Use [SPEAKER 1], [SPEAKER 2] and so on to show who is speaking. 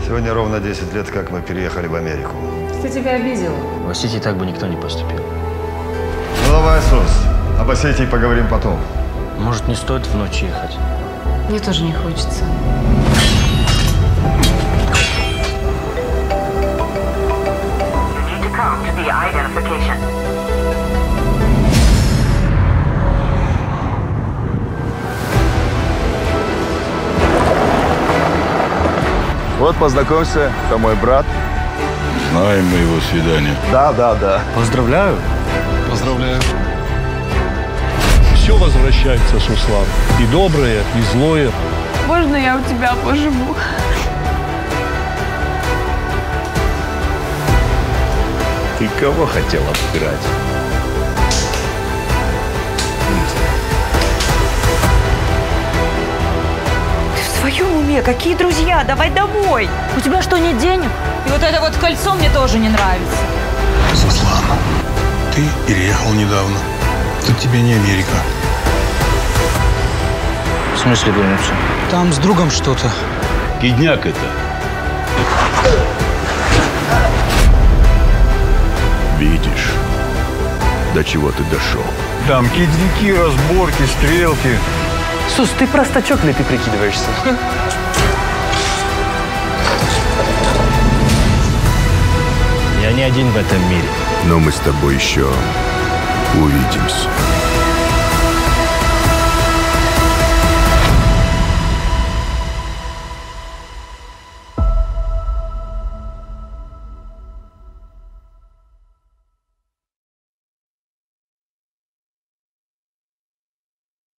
[SPEAKER 1] Сегодня ровно 10 лет, как мы переехали в Америку.
[SPEAKER 2] Что тебя обидело?
[SPEAKER 3] В Осетии так бы никто не поступил.
[SPEAKER 1] Ну давай, Сос, об Осетии поговорим потом.
[SPEAKER 3] Может, не стоит в ночь ехать?
[SPEAKER 2] Мне тоже не хочется.
[SPEAKER 1] Вот, познакомься, это мой брат.
[SPEAKER 4] Знаем мы его свидание.
[SPEAKER 1] Да.
[SPEAKER 3] Поздравляю.
[SPEAKER 4] Поздравляю. Все возвращается, Суслан. И доброе, и злое.
[SPEAKER 5] Можно я у тебя поживу?
[SPEAKER 6] Ты кого хотел обыграть?
[SPEAKER 5] Ты в своем уме? Какие друзья? Давай домой.
[SPEAKER 2] У тебя что, нет денег? И вот это вот кольцо мне тоже не нравится.
[SPEAKER 7] Суслан, ты переехал недавно. Тут тебе не Америка.
[SPEAKER 3] В смысле вернуться?
[SPEAKER 7] Там с другом что-то.
[SPEAKER 6] Бедняк это. Видишь, до чего ты дошел.
[SPEAKER 4] Там кидники, разборки, стрелки.
[SPEAKER 3] Сус, ты простачок ли ты прикидываешься? Я не один в этом мире.
[SPEAKER 6] Но мы с тобой еще увидимся.